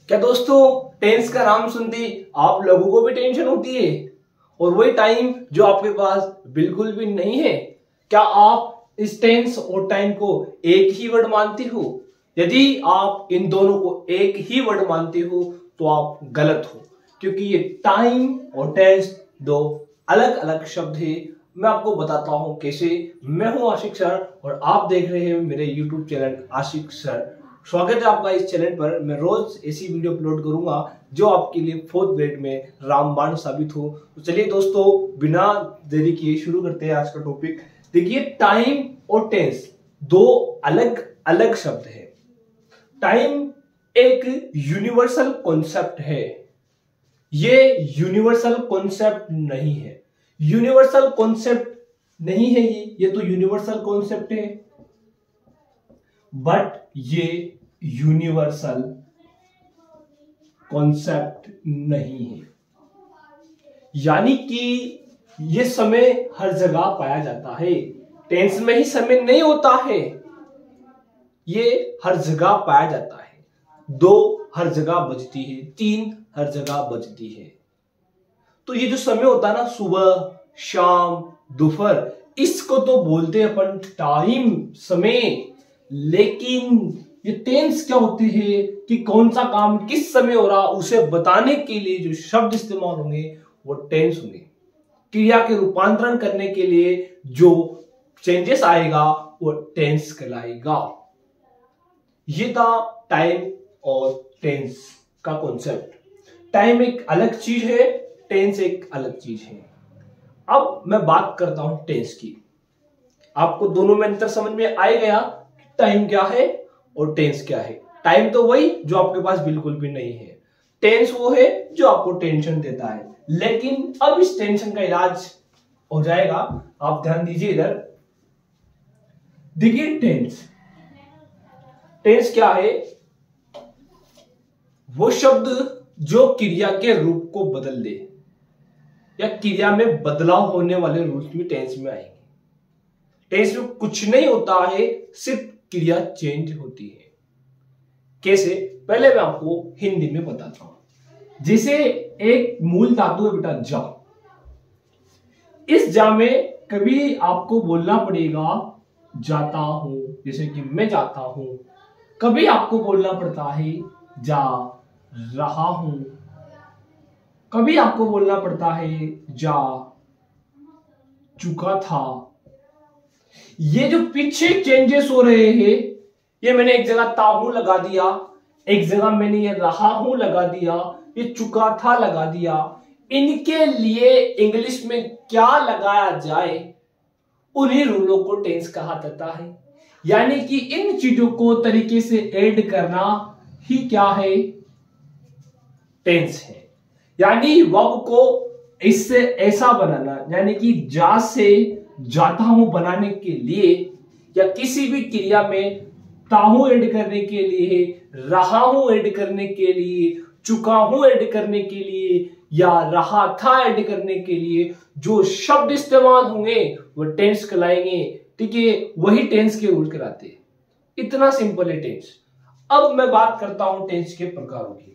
क्या दोस्तों, टेंस का नाम सुनते ही आप लोगों को भी टेंशन होती है? और वही टाइम जो आपके पास बिल्कुल भी नहीं है, क्या आप इस टेंस और टाइम को एक ही वर्ड मानते हो? यदि आप इन दोनों को एक ही वर्ड मानते हो तो आप गलत हो, क्योंकि ये टाइम और टेंस दो अलग अलग शब्द है। मैं आपको बताता हूं कैसे। मैं हूं आशिक सर और आप देख रहे हैं मेरे YouTube चैनल आशिक सर। स्वागत है आपका इस चैनल पर। मैं रोज ऐसी वीडियो अपलोड करूंगा जो आपके लिए 4th ग्रेड में रामबाण साबित हो। तो चलिए दोस्तों, बिना देरी किए शुरू करते हैं आज का टॉपिक। देखिए, टाइम और टेंस दो अलग अलग शब्द है। टाइम एक यूनिवर्सल कॉन्सेप्ट है, ये यूनिवर्सल कॉन्सेप्ट नहीं है। यूनिवर्सल कॉन्सेप्ट नहीं है ये तो यूनिवर्सल कॉन्सेप्ट है, बट ये यूनिवर्सल कॉन्सेप्ट नहीं है। यानी कि ये समय हर जगह पाया जाता है। टेंस में ही समय नहीं होता है, ये हर जगह पाया जाता है। 2 हर जगह बजती है, 3 हर जगह बजती है। तो ये जो समय होता है ना, सुबह, शाम, दोपहर, इसको तो बोलते हैं अपन टाइम, समय। लेकिन ये टेंस क्या होती है कि कौन सा काम किस समय हो रहा उसे बताने के लिए जो शब्द इस्तेमाल होंगे वो टेंस होंगे। क्रिया के रूपांतरण करने के लिए जो चेंजेस आएगा वो टेंस कहलाएगा। ये था टाइम और टेंस का कॉन्सेप्ट। टाइम एक अलग चीज है, टेंस एक अलग चीज है। अब मैं बात करता हूं टेंस की। आपको दोनों में अंतर समझ में आ गया कि टाइम क्या है और टेंस क्या है। टाइम तो वही जो आपके पास बिल्कुल भी नहीं है, टेंस वो है जो आपको टेंशन देता है। लेकिन अब इस टेंशन का इलाज हो जाएगा। आप ध्यान दीजिए इधर। देखिए, टेंस क्या है? वो शब्द जो क्रिया के रूप को बदल दे या क्रिया में बदलाव होने वाले रूप में टेंस में आएंगे। टेंस में कुछ नहीं होता है, सिर्फ क्रिया चेंज होती है। कैसे? पहले मैं आपको हिंदी में बताता हूं। जैसे एक मूल धातु है बेटा, जा। इस जा में कभी आपको बोलना पड़ेगा जाता हूं, जैसे कि मैं जाता हूं। कभी आपको बोलना पड़ता है जा रहा हूं। कभी आपको बोलना पड़ता है जा चुका था। ये जो पीछे चेंजेस हो रहे हैं, ये मैंने एक जगह ताहू लगा दिया, एक जगह मैंने ये रहा हूं लगा दिया, ये चुका था लगा दिया। इनके लिए इंग्लिश में क्या लगाया जाए, उन्हीं रूलों को टेंस कहा जाता है। यानी कि इन चीजों को तरीके से ऐड करना ही क्या है? टेंस है। यानी वर्ब को इससे ऐसा बनाना, यानी कि जा से जाता हूं बनाने के लिए, या किसी भी क्रिया में ताहू ऐड करने के लिए, रहा हूं ऐड करने के लिए, चुका हूं ऐड करने के लिए, या रहा था ऐड करने के लिए जो शब्द इस्तेमाल होंगे वो टेंस कहलाएंगे। ठीक है, वही टेंस के रूल कहलाते हैं। इतना सिंपल है टेंस। अब मैं बात करता हूं टेंस के प्रकारों की।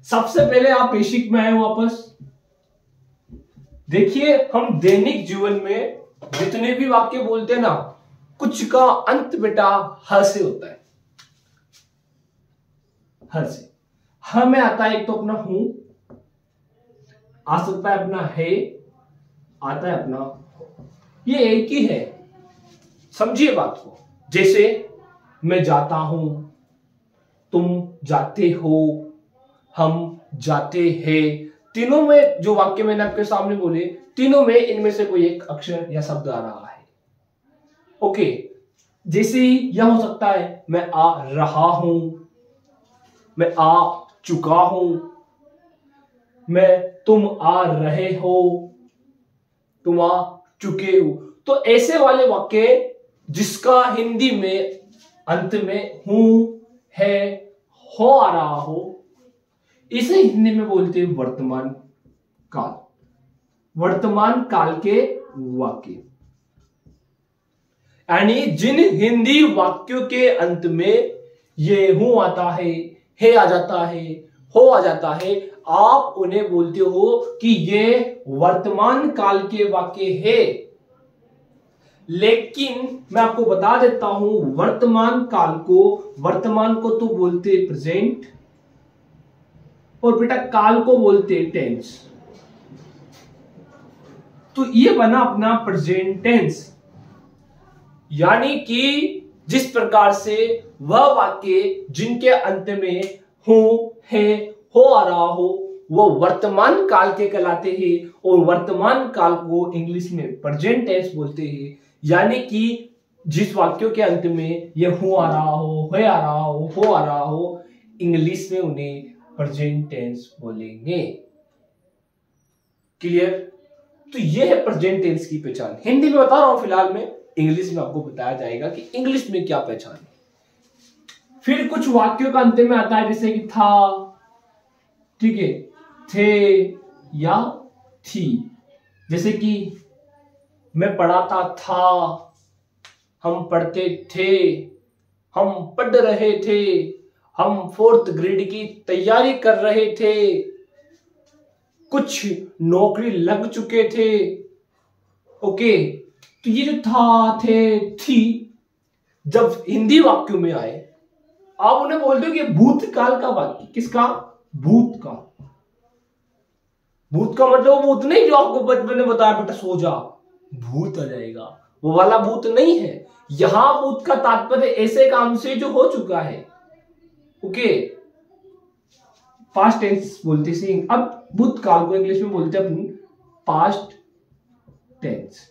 सबसे पहले आप बेसिक में आए वापस। देखिए, हम दैनिक जीवन में जितने भी वाक्य बोलते हैं ना, कुछ का अंत बेटा ह से होता है। ह से। ह में आता है एक तो अपना हूं, आ सकता है अपना है, आता है अपना हो। ये एक ही है, समझिए बात को। जैसे मैं जाता हूं, तुम जाते हो, हम जाते हैं। तीनों में जो वाक्य मैंने आपके सामने बोले, तीनों में इनमें से कोई एक अक्षर या शब्द आ रहा है। ओके, जैसे यह हो सकता है मैं आ रहा हूं, मैं आ चुका हूं, तुम आ रहे हो, तुम आ चुके हो। तो ऐसे वाले वाक्य जिसका हिंदी में अंत में हूं, है, हो आ रहा हो, इसे हिंदी में बोलते हैं वर्तमान काल। वर्तमान काल के वाक्य, यानी जिन हिंदी वाक्यों के अंत में ये हूं आता है, हे आ जाता है, हो आ जाता है, आप उन्हें बोलते हो कि ये वर्तमान काल के वाक्य है। लेकिन मैं आपको बता देता हूं, वर्तमान को तो बोलते प्रेजेंट, और बेटा काल को बोलते टेंस। तो ये बना अपना प्रेजेंट टेंस। यानी कि जिस प्रकार से वह वाक्य जिनके अंत में हूं, है, हो आ रहा हो, वो वर्तमान काल के कहलाते हैं, और वर्तमान काल को इंग्लिश में प्रेजेंट टेंस बोलते हैं। यानी कि जिस वाक्यों के अंत में ये हूं आ रहा हो, है आ रहा हो आ रहा हो, इंग्लिश में उन्हें प्रेजेंट टेंस बोलेंगे। क्लियर? तो ये है प्रेजेंट टेंस की पहचान। हिंदी में बता रहा हूं फिलहाल में, इंग्लिश में आपको बताया जाएगा कि इंग्लिश में क्या पहचान है। फिर कुछ वाक्यों का अंत में आता है, जैसे कि था, ठीक है, थे या थी। जैसे कि मैं पढ़ाता था, हम पढ़ते थे, हम पढ़ रहे थे, हम 4th ग्रेड की तैयारी कर रहे थे, कुछ नौकरी लग चुके थे। ओके, तो ये जो था, थे, थी, जब हिंदी वाक्यों में आए, आप उन्हें बोलते हो कि भूतकाल का वाक्य। किसका? भूत का। भूत का मतलब भूत नहीं जो आपको बचपन में बताया, बेटा सो जा, भूत आ जाएगा, वो वाला भूत नहीं है। यहां भूत का तात्पर्य ऐसे काम से जो हो चुका है। ओके, पास्ट टेंस बोलते से। अब भूतकाल को इंग्लिश में बोलते हैं अपन पास्ट टेंस।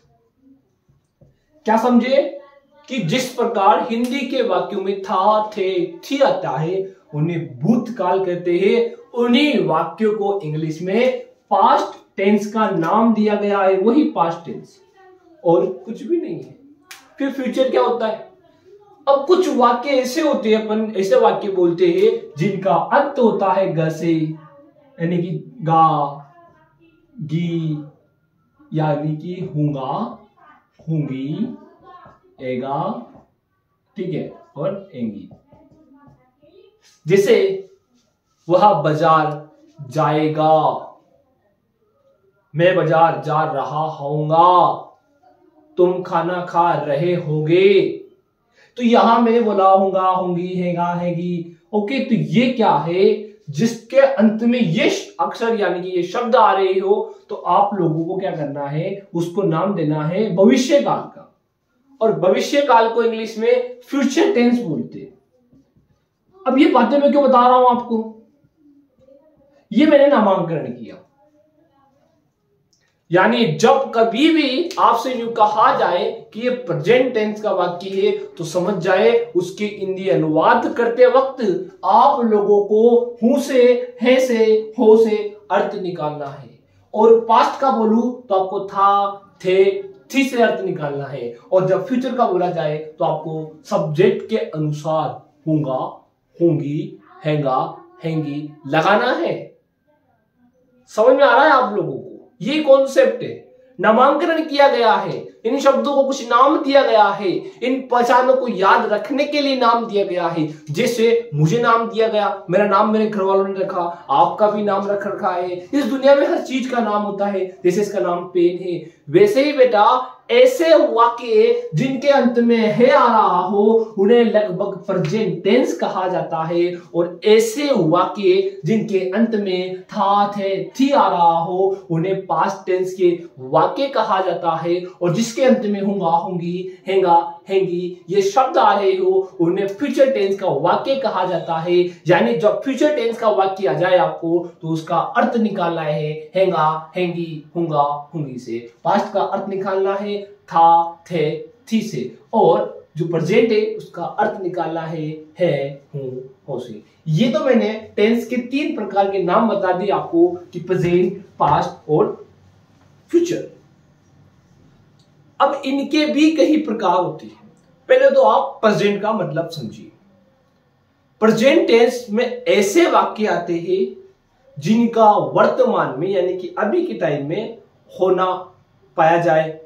क्या समझे कि जिस प्रकार हिंदी के वाक्यों में था, थे, थी आता है, उन्हें भूतकाल कहते हैं। उन्हीं वाक्यों को इंग्लिश में पास्ट टेंस का नाम दिया गया है, वही पास्ट टेंस, और कुछ भी नहीं है। फिर फ्यूचर क्या होता है? अब कुछ वाक्य ऐसे होते हैं, अपन ऐसे वाक्य बोलते हैं जिनका अंत होता है ग से, यानी कि गा, गी, यानी कि हूंगा, हूंगी, एगा, ठीक है, और एंगी। जैसे वह बाजार जाएगा, मैं बाजार जा रहा होऊंगा, तुम खाना खा रहे होंगे। तो यहां मैंने बोला होगा, होंगी, हैगा, हैगी। ओके, तो ये क्या है? जिसके अंत में ये अक्षर यानी कि ये शब्द आ रहे हो, तो आप लोगों को क्या करना है? उसको नाम देना है भविष्य काल का। और भविष्य काल को इंग्लिश में फ्यूचर टेंस बोलते हैं। अब ये बातें मैं क्यों बता रहा हूं आपको? ये मैंने नामांकन किया। यानी जब कभी भी आपसे यूं कहा जाए कि ये प्रेजेंट टेंस का वाक्य है, तो समझ जाए उसके हिंदी अनुवाद करते वक्त आप लोगों को हूं से, है से, हो से अर्थ निकालना है। और पास्ट का बोलूं तो आपको था, थे, थी से अर्थ निकालना है। और जब फ्यूचर का बोला जाए तो आपको सब्जेक्ट के अनुसार होगा, होंगी, हैगा, हैंगी लगाना है। समझ में आ रहा है आप लोगों को? ये कॉन्सेप्ट है। नामांकन किया गया है, इन शब्दों को कुछ नाम दिया गया है, इन पहचानों को याद रखने के लिए नाम दिया गया है। जैसे मुझे नाम दिया गया, मेरा नाम मेरे घर वालों ने रखा, आपका भी नाम रख रखा है। इस दुनिया में हर चीज का नाम होता है। जैसे इसका नाम पेन है, वैसे ही बेटा ऐसे वाक्य जिनके अंत में है आ रहा हो, उन्हें लगभग प्रेजेंट टेंस कहा जाता है। और ऐसे वाक्य जिनके अंत में था, थे, थी आ रहा हो, उन्हें पास्ट टेंस के वाक्य कहा जाता है। और जिसके अंत में होगा, होंगी, हैगा, हैंगी ये शब्द आ रहे हो, उन्हें फ्यूचर टेंस का वाक्य कहा जाता है। यानी जब फ्यूचर टेंस का वाक्य आ जाए आपको, तो उसका अर्थ निकालना है हैगा, हैंगी, होगा, होंगी से। पास्ट का अर्थ निकालना है था, थे, थी से। और जो प्रेजेंट है उसका अर्थ निकालना है हूं, हो से। ये तो मैंने टेंस के 3 प्रकार के नाम बता दिए आपको कि प्रेजेंट, पास्ट और फ्यूचर। अब इनके भी कई प्रकार होते हैं। पहले तो आप प्रेजेंट का मतलब समझिए। प्रेजेंट टेंस में ऐसे वाक्य आते हैं जिनका वर्तमान में यानी कि अभी के टाइम में होना पाया जाए,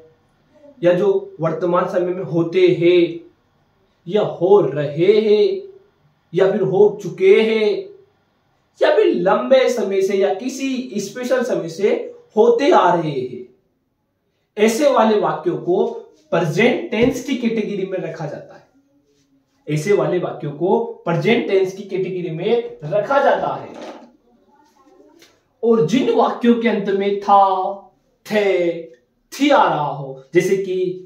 या जो वर्तमान समय में होते हैं, या हो रहे हैं, या फिर हो चुके हैं, या फिर लंबे समय से या किसी स्पेशल समय से होते आ रहे हैं, ऐसे वाले वाक्यों को प्रेजेंट टेंस की कैटेगरी में रखा जाता है। ऐसे वाले वाक्यों को प्रेजेंट टेंस की कैटेगरी में रखा जाता है। और जिन वाक्यों के अंत में था, थे, थी आ रहा हो, जैसे कि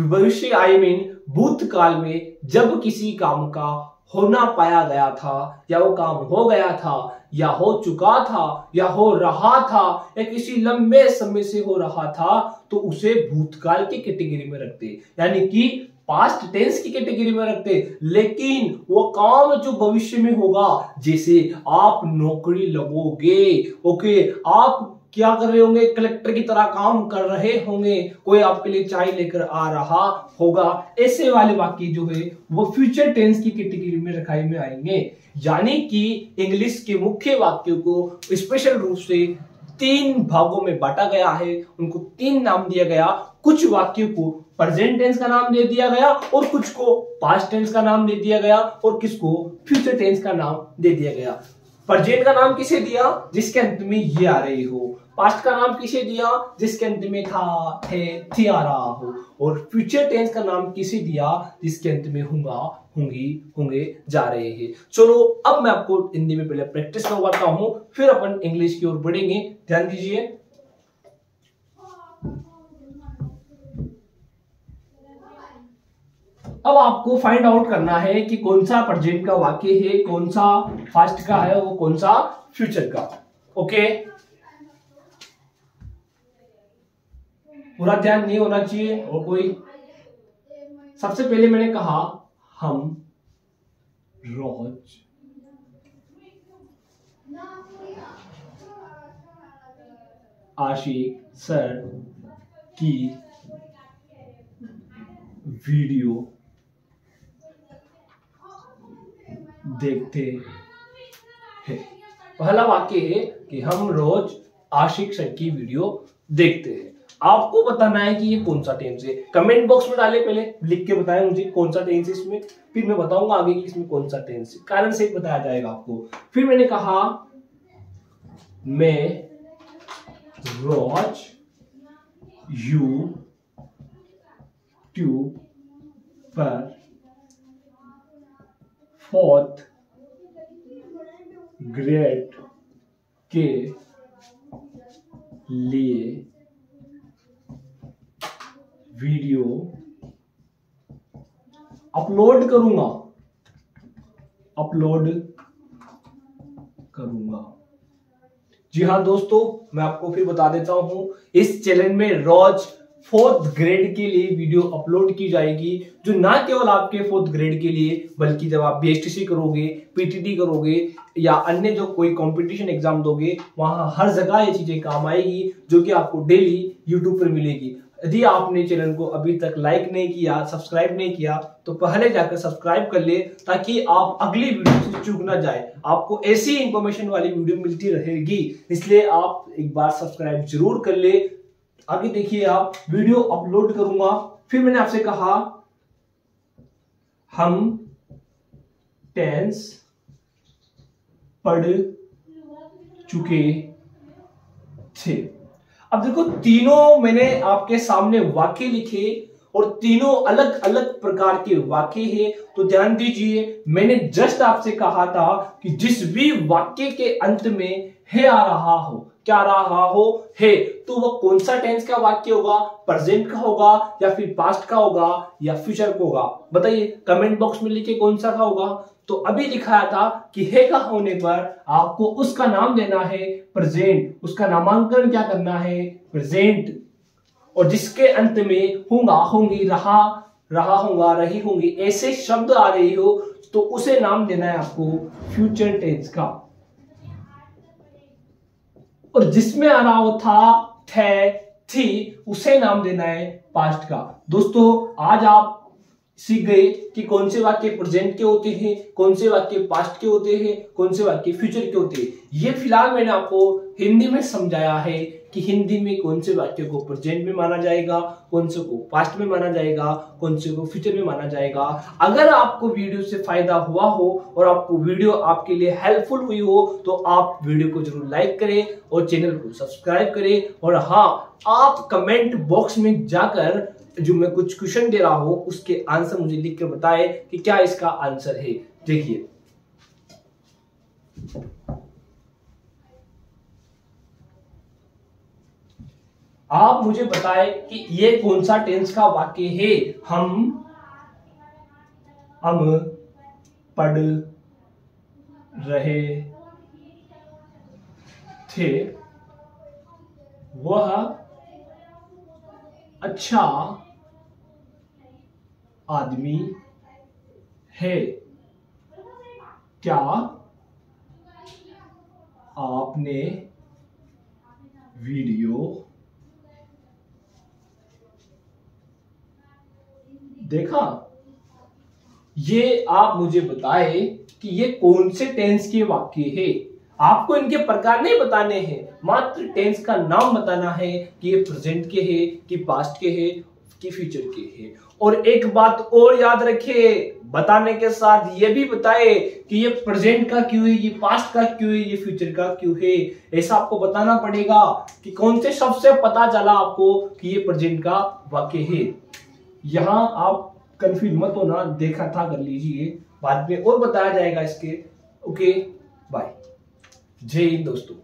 भविष्य आई मीन भूतकाल में जब किसी काम का होना पाया गया था, या वो काम हो गया था, या हो चुका था, या हो रहा था, या किसी लंबे समय से हो रहा था, तो उसे भूतकाल की कैटेगरी में रखते, यानी कि पास्ट टेंस की कैटेगरी में रखते। लेकिन वो काम जो भविष्य में होगा, जैसे आप नौकरी लगोगे, ओके, आप क्या कर रहे होंगे, कलेक्टर की तरह काम कर रहे होंगे, कोई आपके लिए चाय लेकर आ रहा होगा, ऐसे वाले वाक्य जो है वो फ्यूचर टेंस की कैटेगरी में रखाई में आएंगे। यानी कि इंग्लिश के मुख्य वाक्यों को स्पेशल रूप से 3 भागों में बांटा गया है, उनको 3 नाम दिया गया। कुछ वाक्यों को प्रेजेंट टेंस का नाम दे दिया गया, और कुछ को पास्ट टेंस का नाम दे दिया गया, और किसको फ्यूचर टेंस का नाम दे दिया गया। प्रेजेंट का नाम किसे दिया, जिसके अंत में ये आ रही हो। पास्ट का नाम किसे दिया, जिसके अंत में था, थे, थी आ रहा हो। और फ्यूचर टेंस का नाम किसे दिया, जिसके अंत में होगा, होंगी, होंगे जा रहे हैं। चलो अब मैं आपको हिंदी में पहले प्रैक्टिस करवाता हूं, फिर अपन इंग्लिश की ओर बढ़ेंगे। ध्यान दीजिए। अब आपको फाइंड आउट करना है कि कौन सा प्रेजेंट का वाक्य है, कौन सा पास्ट का है, वो कौन सा फ्यूचर का। ओके, पूरा ध्यान नहीं होना चाहिए और कोई। सबसे पहले मैंने कहा हम रोज आशिक सर की वीडियो देखते हैं। पहला वाक्य है कि हम रोज आशिक सर की वीडियो देखते हैं। आपको बताना है कि ये कौन सा टेंस है। कमेंट बॉक्स में डाले, पहले लिख के बताएं मुझे कौन सा टेंस है इसमें, फिर मैं बताऊंगा आगे कि इसमें कौन सा टेंस है, कारण से बताया जाएगा आपको। फिर मैंने कहा मैं रोज यूट्यूब पर 4th ग्रेड के लिए वीडियो अपलोड करूंगा। जी हाँ दोस्तों, मैं आपको फिर बता देता हूं, इस चैनल में रोज 4th ग्रेड के लिए वीडियो अपलोड की जाएगी, जो ना केवल आपके 4th ग्रेड के लिए, बल्कि जब आप BSTC करोगे, PTT करोगे, या अन्य जो कोई कंपटीशन एग्जाम दोगे, वहां हर जगह ये चीजें काम आएगी, जो कि आपको डेली यूट्यूब पर मिलेगी। यदि आपने चैनल को अभी तक लाइक नहीं किया, सब्सक्राइब नहीं किया, तो पहले जाकर सब्सक्राइब कर ले, ताकि आप अगली वीडियो से चूक ना जाए। आपको ऐसी इंफॉर्मेशन वाली वीडियो मिलती रहेगी, इसलिए आप एक बार सब्सक्राइब जरूर कर ले। आगे देखिए, आप वीडियो अपलोड करूंगा। फिर मैंने आपसे कहा हम टेंस पढ़ चुके थे। अब देखो, तीनों मैंने आपके सामने वाक्य लिखे और तीनों अलग अलग प्रकार के वाक्य हैं। तो ध्यान दीजिए, मैंने जस्ट आपसे कहा था कि जिस भी वाक्य के अंत में है आ रहा हो, क्या आ रहा हो, है, तो वो कौन सा टेंस का वाक्य होगा, प्रेजेंट का होगा, या फिर पास्ट का होगा, या फ्यूचर का होगा। बताइए कमेंट बॉक्स में लिखिए कौन सा का होगा। तो अभी दिखाया था कि है का होने पर आपको उसका नाम देना है प्रेजेंट, उसका नामांकन क्या करना है, प्रेजेंट। और जिसके अंत में होगा, होंगी, रहा होगा, रही होंगी, ऐसे शब्द आ रही हो, तो उसे नाम देना है आपको फ्यूचर टेंस का। और जिसमें आ रहा हो था, थे, थी, उसे नाम देना है पास्ट का। दोस्तों, आज आप सीख गए कि कौन से वाक्य प्रेजेंट के होते हैं, कौन से वाक्य पास्ट के होते हैं, कौन से वाक्य फ्यूचर के होते हैं। ये फिलहाल मैंने आपको हिंदी में समझाया है कि हिंदी में कौन से वाक्य को प्रेजेंट में माना जाएगा, कौन से को पास्ट में माना जाएगा, कौन से को फ्यूचर में माना जाएगा। अगर आपको वीडियो से फायदा हुआ हो और आपको वीडियो आपके लिए हेल्पफुल हुई हो तो आप वीडियो को जरूर लाइक करें और चैनल को सब्सक्राइब करें। और हाँ, आप कमेंट बॉक्स में जाकर जो मैं कुछ क्वेश्चन दे रहा हूं उसके आंसर मुझे लिख कर बताएं कि क्या इसका आंसर है। देखिए, आप मुझे बताएं कि ये कौन सा टेंस का वाक्य है। हम पढ़ रहे थे, वह अच्छा आदमी है। क्या आपने वीडियो देखा? ये आप मुझे बताएं कि ये कौन से टेंस के वाक्य है। आपको इनके प्रकार नहीं बताने हैं, मात्र टेंस का नाम बताना है कि ये प्रेजेंट के है, कि पास्ट के है, कि फ्यूचर के है। और एक बात और याद रखिए, बताने के साथ ये भी बताए कि ये प्रेजेंट का क्यों है, ये पास्ट का क्यों है, ये फ्यूचर का क्यों है। ऐसा आपको बताना पड़ेगा कि कौन से शब्द से पता चला आपको कि ये प्रेजेंट का वाक्य है। यहां आप कंफ्यूज मत होना, देखा था कर लीजिए, बाद में और बताया जाएगा इसके। Okay, bye. जय हिंद दोस्तों।